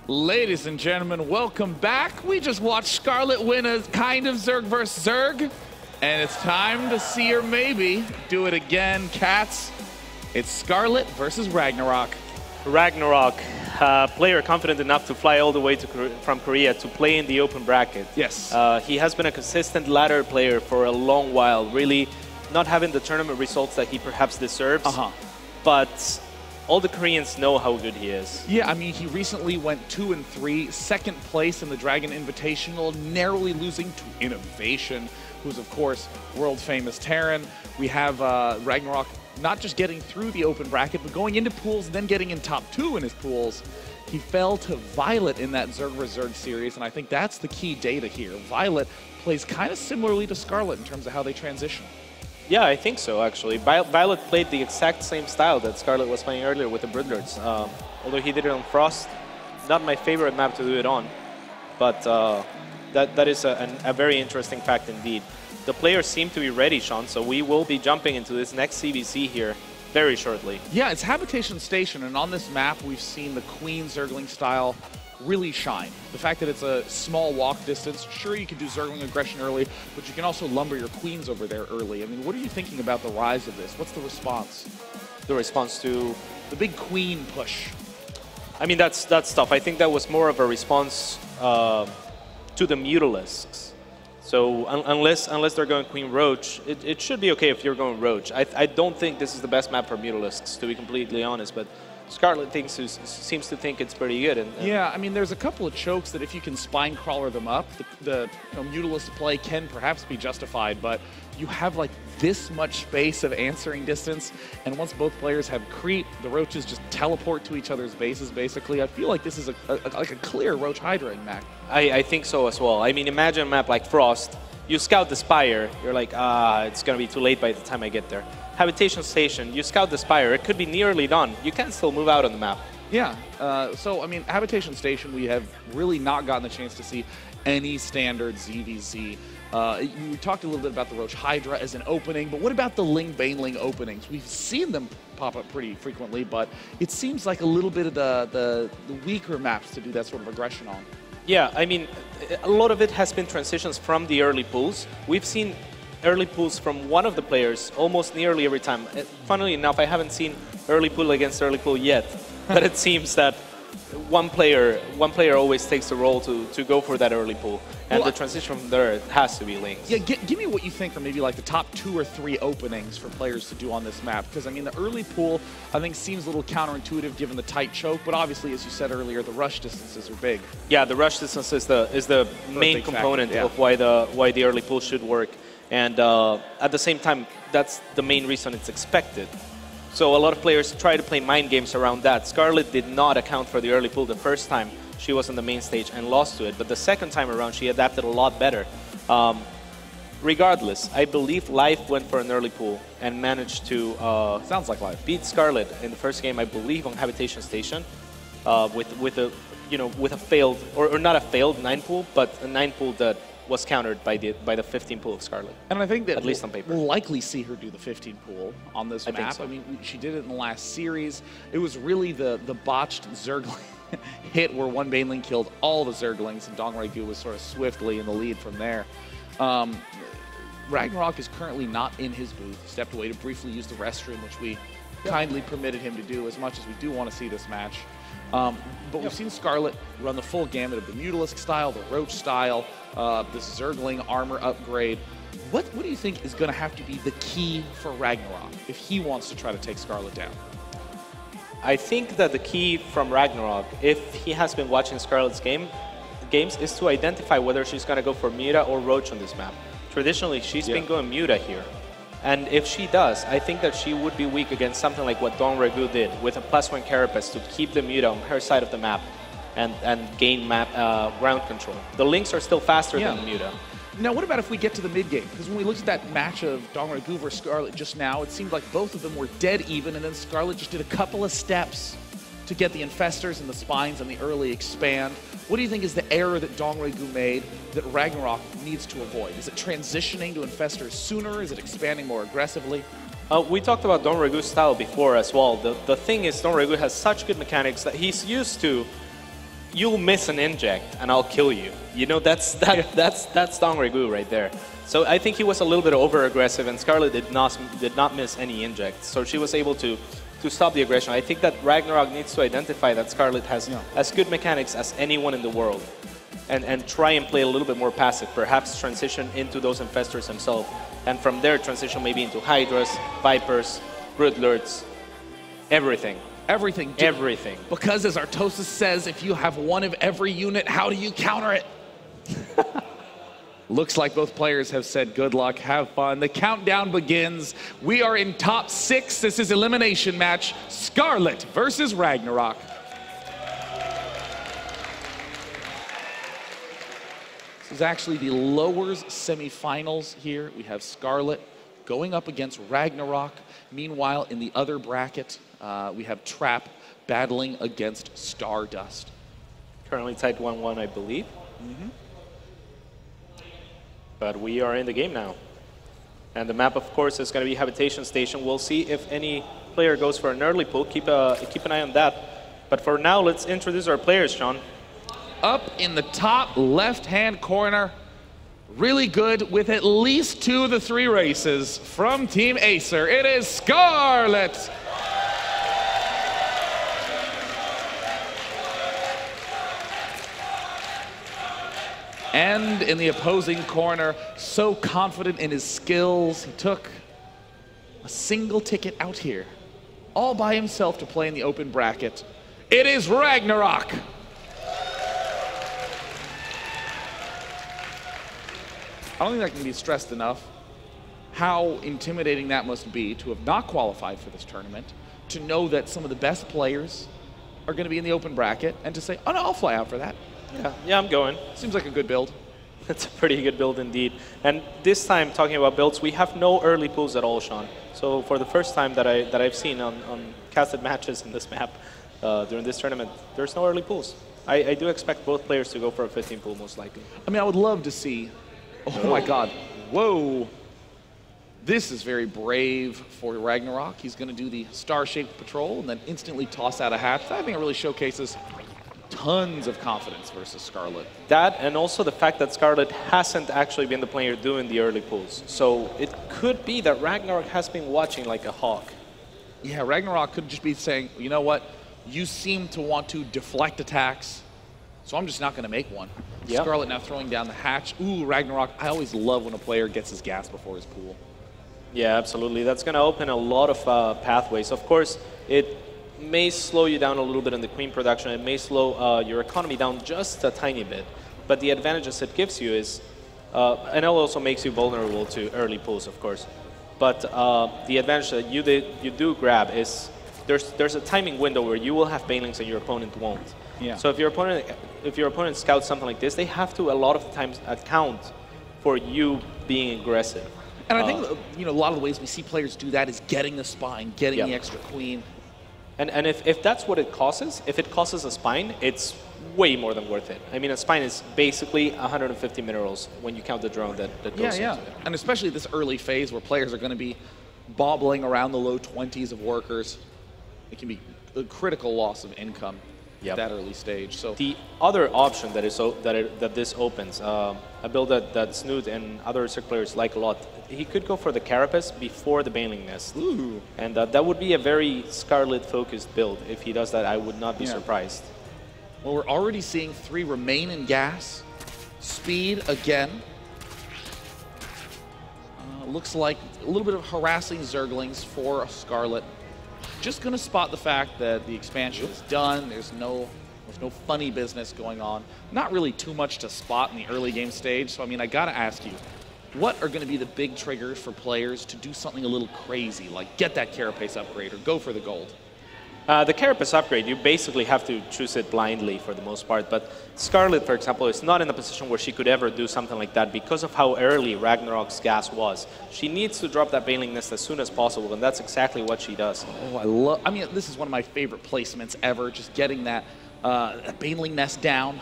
Ladies and gentlemen, welcome back. We just watched Scarlett win a kind of Zerg versus Zerg, and it's time to see her maybe do it again. Cats, it's Scarlett versus Ragnarok. Ragnarok, player confident enough to fly all the way from Korea to play in the open bracket. Yes. He has been a consistent ladder player for a long while, really not having the tournament results that he perhaps deserves. But all the Koreans know how good he is. Yeah, I mean, he recently went 2-3, second place in the Dragon Invitational, narrowly losing to Innovation, who's, of course, world-famous Terran. We have Ragnarok not just getting through the open bracket, but going into pools, then getting in top 2 in his pools. He fell to Violet in that Zerg vs. Zerg series, and I think that's the key data here. Violet plays kind of similarly to Scarlett in terms of how they transition. Yeah, I think so, actually. Violet played the exact same style that Scarlett was playing earlier with the Broodlords. Although he did it on Frost, not my favorite map to do it on, but that is a very interesting fact indeed. The players seem to be ready, Sean, so we will be jumping into this next CBC here very shortly. Yeah, it's Habitation Station, and on this map we've seen the Queen Zergling style really shine. The fact that it's a small walk distance, sure you can do Zergling aggression early, but you can also lumber your queens over there early. I mean, what are you thinking about the rise of this? What's the response? The response to the big queen push. I mean, that's tough. I think that was more of a response to the Mutalisks. So unless they're going Queen Roach, it should be okay if you're going Roach. I don't think this is the best map for Mutalisks, to be completely honest, but Scarlett seems to think it's pretty good. And yeah, I mean, there's a couple of chokes that if you can spine crawler them up, the Mutalist play can perhaps be justified, but you have like this much space of answering distance, and once both players have creep, the Roaches just teleport to each other's bases, basically. I feel like this is like a clear Roach Hydra map. I think so as well. I mean, imagine a map like Frost. You scout the Spire, you're like, it's going to be too late by the time I get there. Habitation Station, you scout the Spire, it could be nearly done. You can still move out on the map. Yeah, so I mean, Habitation Station, we have really not gotten the chance to see any standard ZVZ. You talked a little bit about the Roach Hydra as an opening, but what about the Ling Baneling openings? We've seen them pop up pretty frequently, but it seems like a little bit of the weaker maps to do that sort of aggression on. Yeah, I mean, a lot of it has been transitions from the early pools. We've seen early pools from one of the players almost nearly every time. Funnily enough, I haven't seen early pool against early pool yet, but it seems that one player always takes the role to go for that early pool, and the transition from there has to be linked. Yeah, give me what you think are maybe like the top 2 or 3 openings for players to do on this map, because I mean the early pool I think seems a little counterintuitive given the tight choke, but obviously as you said earlier, the rush distances are big. Yeah, the rush distance is the main component of why the early pool should work, and at the same time that's the main reason it's expected. So a lot of players try to play mind games around that. Scarlett did not account for the early pool the first time she was on the main stage and lost to it, but the second time around she adapted a lot better. Regardless, I believe Life went for an early pool and managed to sounds like Life beat Scarlett in the first game, I believe, on Habitation Station, with a failed or not a failed 9 pool, but a 9 pool that was countered by the 15 pool of Scarlett. And I think that at least on paper, we'll likely see her do the 15 pool on this map. Think so. I mean, she did it in the last series. It was really the botched Zergling hit where one Baneling killed all the Zerglings, and Dongraegu was sort of swiftly in the lead from there. Ragnarok is currently not in his booth. He stepped away to briefly use the restroom, which we kindly permitted him to do, as much as we do want to see this match. But we've seen Scarlett run the full gamut of the Mutalisk style, the Roach style, this Zergling armor upgrade. What do you think is going to have to be the key for Ragnarok if he wants to try to take Scarlett down? I think that the key from Ragnarok, if he has been watching Scarlett's games, is to identify whether she's going to go for Muta or Roach on this map. Traditionally, she's been going Muta here. And if she does, I think that she would be weak against something like what Dongraegu did with a +1 Carapace to keep the Muta on her side of the map and gain ground control. The links are still faster than the Muta. Now, what about if we get to the mid-game? Because when we looked at that match of Dongraegu versus Scarlett just now, it seemed like both of them were dead even, and then Scarlett just did a couple of steps to get the Infestors and the Spines and the early expand. What do you think is the error that Dongraegu made that Ragnarok needs to avoid? Is it transitioning to Infestors sooner? Is it expanding more aggressively? We talked about Dongraegu's style before as well. The thing is, Dongraegu has such good mechanics that he's used to you'll miss an inject and I'll kill you. You know, that's Dong Regu right there. So I think he was a little bit over aggressive, and Scarlett did not miss any injects. So she was able to stop the aggression. I think that Ragnarok needs to identify that Scarlett has as good mechanics as anyone in the world, and try and play a little bit more passive. Perhaps transition into those infestors himself, and from there transition maybe into Hydras, Vipers, Broodlords, everything. Everything. Everything. Because as Artosis says, if you have one of every unit, how do you counter it? Looks like both players have said good luck, have fun. The countdown begins. We are in top 6. This is elimination match. Scarlett versus Ragnarok. This is actually the lowers semifinals here. We have Scarlett going up against Ragnarok. Meanwhile, in the other bracket, we have Trap battling against Stardust. Currently tied 1-1, I believe. But we are in the game now. And the map, of course, is going to be Habitation Station. We'll see if any player goes for an early pull. Keep an eye on that. But for now, let's introduce our players, Sean. Up in the top left-hand corner, really good with at least 2 of the 3 races from Team Acer. It is Scarlett. And in the opposing corner, so confident in his skills, he took a single ticket out here, all by himself to play in the open bracket. It is Ragnarok. I don't think that can be stressed enough, how intimidating that must be to have not qualified for this tournament, to know that some of the best players are going to be in the open bracket, and to say, oh no, I'll fly out for that. Yeah, I'm going. Seems like a good build. It's a pretty good build indeed. And this time, talking about builds, we have no early pulls at all, Sean. So for the first time that I've seen on casted matches in this map during this tournament, there's no early pulls. I do expect both players to go for a 15 pull, most likely. I mean, I would love to see. Oh my God. Whoa. This is very brave for Ragnarok. He's going to do the star-shaped patrol and then instantly toss out a hatch. I think it really showcases tons of confidence versus Scarlett. That, and also the fact that Scarlett hasn't actually been the player doing the early pulls. So it could be that Ragnarok has been watching like a hawk. Yeah, Ragnarok could just be saying, you know what? You seem to want to deflect attacks, so I'm just not going to make one. Yep. Scarlett now throwing down the hatch. Ooh, Ragnarok. I always love when a player gets his gas before his pool. Yeah, absolutely. That's going to open a lot of pathways. Of course, it may slow you down a little bit in the queen production. It may slow your economy down just a tiny bit. But the advantages it gives you is, and it also makes you vulnerable to early pulls, of course. But the advantage that you do grab is there's a timing window where you will have banelings and your opponent won't. Yeah. So if your opponent scouts something like this, they have to a lot of the times account for you being aggressive. And I think a lot of the ways we see players do that is getting the spine, getting the extra queen. And if that's what it causes, if it causes a spine, it's way more than worth it. I mean, a spine is basically 150 minerals when you count the drone that goes into it. And especially this early phase where players are going to be bobbling around the low 20s of workers, it can be a critical loss of income at that early stage. So the other option that this opens, a build that Snoot and other Cirque players like a lot, he could go for the Carapace before the Baneling Nest. Ooh. And that would be a very Scarlet-focused build. If he does that, I would not be surprised. Well, we're already seeing 3 remain in gas. Speed again. Looks like a little bit of harassing Zerglings for Scarlett. Just going to spot the fact that the expansion is done. There's no funny business going on. Not really too much to spot in the early game stage. So, I mean, I got to ask you, what are going to be the big triggers for players to do something a little crazy, like get that Carapace upgrade or go for the gold? The Carapace upgrade, you basically have to choose it blindly for the most part. But Scarlett, for example, is not in a position where she could ever do something like that because of how early Ragnarok's gas was. She needs to drop that Baneling Nest as soon as possible, and that's exactly what she does. Oh, I mean, this is one of my favorite placements ever, just getting that Baneling Nest down.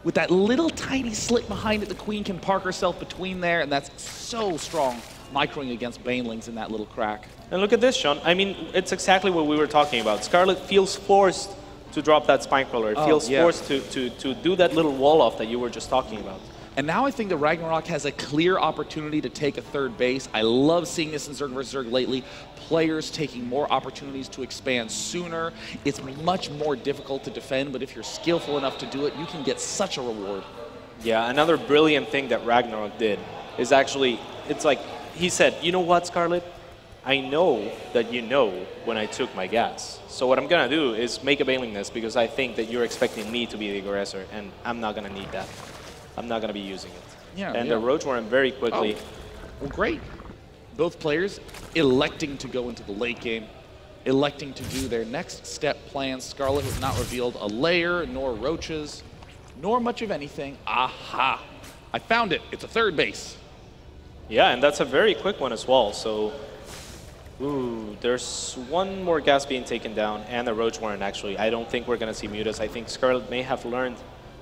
With that little tiny slit behind it, the queen can park herself between there, and that's so strong, microing against Banelings in that little crack. And look at this, Sean. I mean, it's exactly what we were talking about. Scarlett feels forced to drop that spine crawler. It feels forced to do that little wall off that you were just talking about. And now I think that Ragnarok has a clear opportunity to take a third base. I love seeing this in Zerg vs. Zerg lately. Players taking more opportunities to expand sooner. It's much more difficult to defend, but if you're skillful enough to do it, you can get such a reward. Yeah, another brilliant thing that Ragnarok did is actually, it's like, he said, you know what, Scarlett? I know that you know when I took my gas. So what I'm going to do is make a bailing nest because I think that you're expecting me to be the aggressor, and I'm not going to need that. I'm not going to be using it. Yeah, and the Roach Warren very quickly. Oh. Well, great. Both players electing to go into the late game, electing to do their next step plans. Scarlett has not revealed a layer, nor roaches, nor much of anything. Aha! I found it. It's a third base. Yeah, and that's a very quick one as well. So, ooh, there's one more gas being taken down, and the Roach Warren, actually. I don't think we're going to see Mutas. I think Scarlett may have learned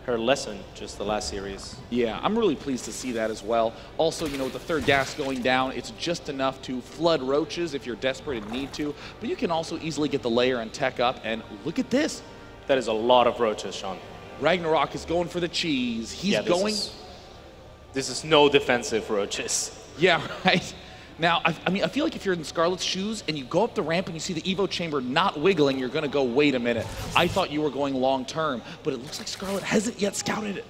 her lesson just the last series. Yeah, I'm really pleased to see that as well. Also, you know, with the third gas going down, it's just enough to flood roaches if you're desperate and need to, but you can also easily get the layer and tech up, and look at this. That is a lot of roaches, Sean. Ragnarok is going for the cheese. He's going... This is no defensive roaches. Yeah, right. Now, I mean, I feel like if you're in Scarlett's shoes and you go up the ramp and you see the Evo chamber not wiggling, you're going to go, wait a minute. I thought you were going long term, but it looks like Scarlett hasn't yet scouted it.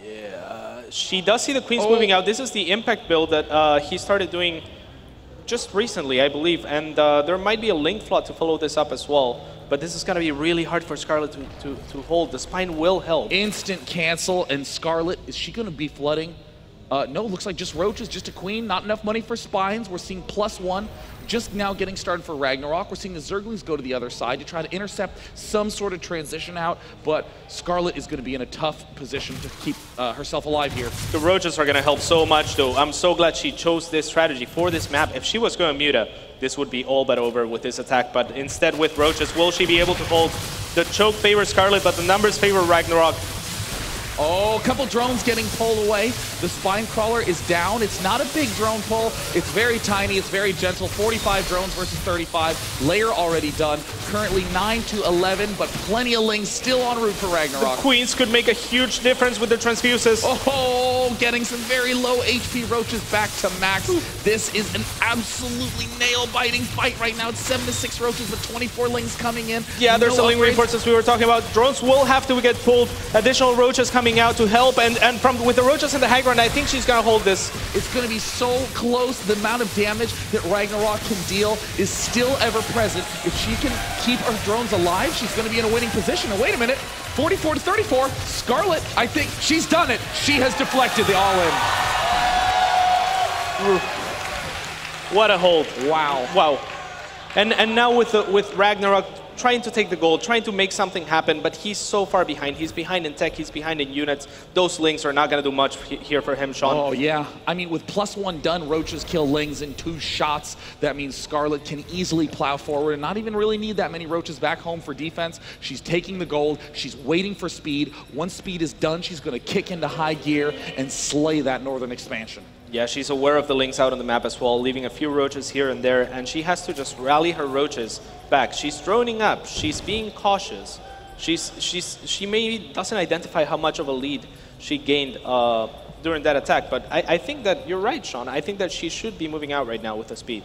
Yeah, she does see the Queens moving out. This is the impact build that he started doing just recently, I believe, and there might be a link flood to follow this up as well. But this is going to be really hard for Scarlett to hold. The spine will help. Instant cancel, and Scarlett, is she going to be flooding? No, looks like just roaches, just a queen, not enough money for spines. We're seeing +1, just now getting started for Ragnarok. We're seeing the Zerglings go to the other side to try to intercept some sort of transition out, but Scarlett is going to be in a tough position to keep herself alive here. The roaches are going to help so much, though. I'm so glad she chose this strategy for this map. If she was going Muta, this would be all but over with this attack, but instead with roaches, will she be able to hold? The choke favors Scarlett, but the numbers favor Ragnarok. Oh, a couple drones getting pulled away. The spine crawler is down. It's not a big drone pull. It's very tiny. It's very gentle. 45 drones versus 35. Layer already done. Currently 9 to 11, but plenty of lings still en route for Ragnarok. The Queens could make a huge difference with the transfuses. Oh, getting some very low HP roaches back to max. This is an absolutely nail-biting fight right now. It's 7 to 6 roaches with 24 lings coming in. Yeah, there's the ling reinforcements we were talking about. Drones will have to get pulled. Additional roaches coming out to help, and with the roaches in the high ground, I think she's gonna hold this. It's gonna be so close. The amount of damage that Ragnarok can deal is still ever present. If she can keep her drones alive, she's gonna be in a winning position. And wait a minute, 44 to 34. Scarlett, I think she's done it. She has deflected the all-in. What a hold. Wow. Wow. And now with Ragnarok trying to take the gold, trying to make something happen, but he's so far behind. He's behind in tech, he's behind in units. Those lings are not going to do much here for him, Sean. Oh, yeah. I mean, with +1 done, roaches kill lings in 2 shots. That means Scarlett can easily plow forward and not even really need that many roaches back home for defense. She's taking the gold. She's waiting for speed. Once speed is done, she's going to kick into high gear and slay that northern expansion. Yeah, she's aware of the links out on the map as well, leaving a few roaches here and there, and she has to just rally her roaches back. She's droning up. She's being cautious. She maybe doesn't identify how much of a lead she gained during that attack, but I think that you're right, Sean. I think that she should be moving out right now with the speed.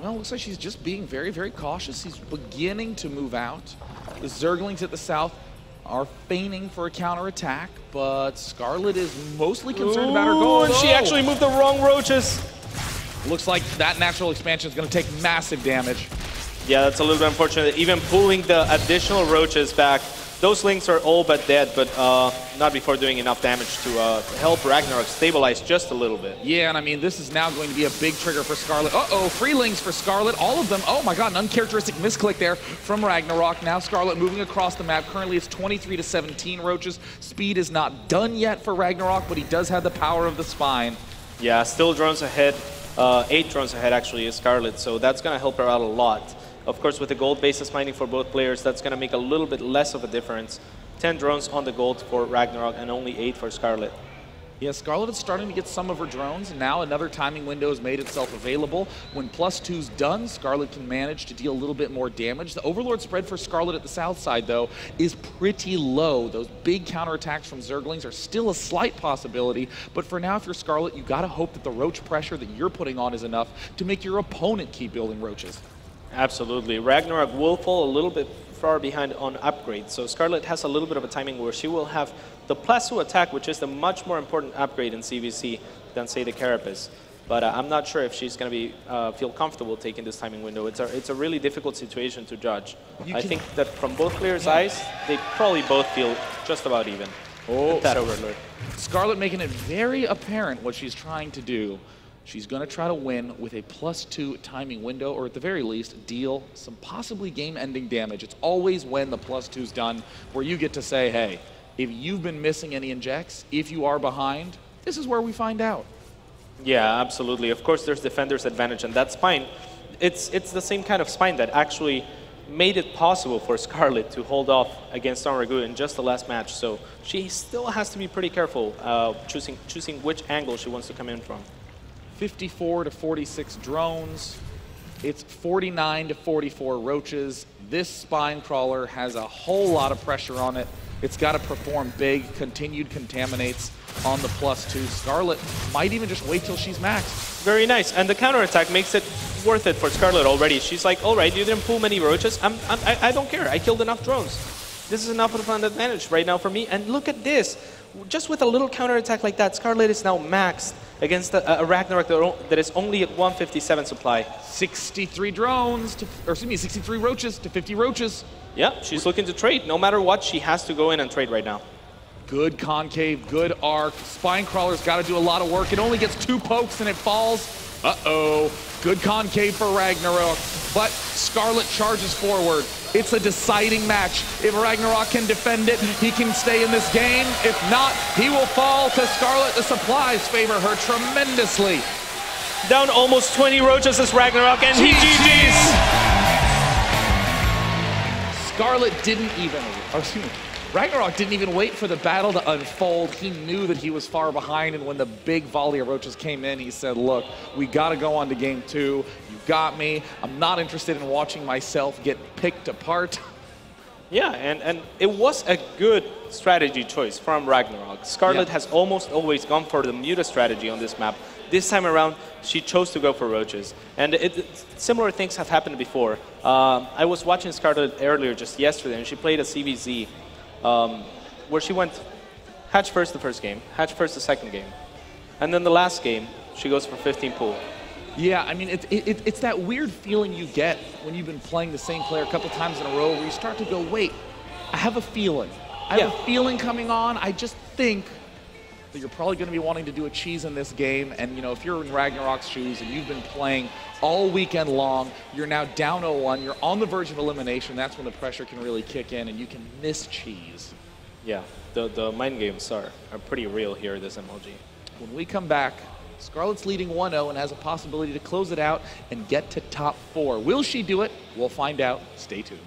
Well, it looks like she's just being very, very cautious. She's beginning to move out. The Zerglings at the south are feigning for a counterattack, but Scarlett is mostly concerned about her goal. And she actually moved the wrong roaches. Looks like that natural expansion is going to take massive damage. Yeah, that's a little bit unfortunate. Even pulling the additional roaches back, those lings are all but dead, but not before doing enough damage to help Ragnarok stabilize just a little bit. Yeah, and I mean, this is now going to be a big trigger for Scarlett. Uh-oh, free lings for Scarlett, all of them. Oh my god, an uncharacteristic misclick there from Ragnarok. Now Scarlett moving across the map. Currently it's 23 to 17 roaches. Speed is not done yet for Ragnarok, but he does have the power of the spine. Yeah, still drones ahead. 8 drones ahead actually is Scarlett, so that's going to help her out a lot. Of course, with the gold basis mining for both players, that's going to make a little bit less of a difference. 10 drones on the gold for Ragnarok and only 8 for Scarlett. Yeah, Scarlett is starting to get some of her drones, and now another timing window has made itself available. When +2's done, Scarlett can manage to deal a little bit more damage. The Overlord spread for Scarlett at the south side, though, is pretty low. Those big counterattacks from Zerglings are still a slight possibility, but for now, if you're Scarlett, you gotta hope that the Roach pressure that you're putting on is enough to make your opponent keep building Roaches. Absolutely. Ragnarok will fall a little bit far behind on upgrades. So Scarlett has a little bit of a timing where she will have the +2 attack, which is the much more important upgrade in CVC than, say, the Carapace. But I'm not sure if she's going to be feel comfortable taking this timing window. It's a really difficult situation to judge. I think that from both players' eyes, they probably both feel just about even. Oh, that Overlord. Scarlett making it very apparent what she's trying to do. She's going to try to win with a +2 timing window, or at the very least, deal some possibly game-ending damage. It's always when the +2's done where you get to say, hey, if you've been missing any injects, if you are behind, this is where we find out. Yeah, absolutely. Of course, there's Defender's advantage, and that spine, it's the same kind of spine that actually made it possible for Scarlett to hold off against Ragu in just the last match. So she still has to be pretty careful choosing which angle she wants to come in from. 54 to 46 drones. It's 49 to 44 Roaches. This spine crawler has a whole lot of pressure on it. It's got to perform big, continued contaminates on the +2. Scarlett might even just wait till she's maxed. Very nice, and the counterattack makes it worth it for Scarlett already. She's like, all right, you didn't pull many Roaches. I don't care, I killed enough drones. This is enough of an advantage right now for me, and look at this. Just with a little counterattack like that, Scarlett is now maxed against a Ragnarok that is only at 157 supply. 63 drones, or excuse me, 63 Roaches to 50 Roaches. Yeah, she's looking to trade. No matter what, she has to go in and trade right now. Good concave, good arc. Spine crawler's got to do a lot of work. It only gets 2 pokes and it falls. Uh-oh. Good concave for Ragnarok, but Scarlett charges forward. It's a deciding match. If Ragnarok can defend it, he can stay in this game. If not, he will fall to Scarlett. The supplies favor her tremendously. Down almost 20 Roaches as Ragnarok, and he GG's. Scarlett didn't even, or excuse me, Ragnarok didn't even wait for the battle to unfold. He knew that he was far behind, and when the big volley of Roaches came in, he said, look, we got to go on to game 2. You got me. I'm not interested in watching myself get picked apart. Yeah, and it was a good strategy choice from Ragnarok. Scarlett has almost always gone for the Muta strategy on this map. This time around, she chose to go for Roaches. And similar things have happened before. I was watching Scarlett earlier, just yesterday, and she played a CVZ where she went hatch first the first game, hatch first the second game. And then the last game, she goes for 15 pool. Yeah, I mean, it's that weird feeling you get when you've been playing the same player a couple times in a row where you start to go, wait, I have a feeling. I have a feeling coming on. I just think that you're probably going to be wanting to do a cheese in this game. And, you know, if you're in Ragnarok's shoes and you've been playing all weekend long, you're now down 0-1, you're on the verge of elimination, that's when the pressure can really kick in and you can miss cheese. Yeah, the mind games are pretty real here, this MLG. When we come back, Scarlett's leading 1-0 and has a possibility to close it out and get to top 4. Will she do it? We'll find out. Stay tuned.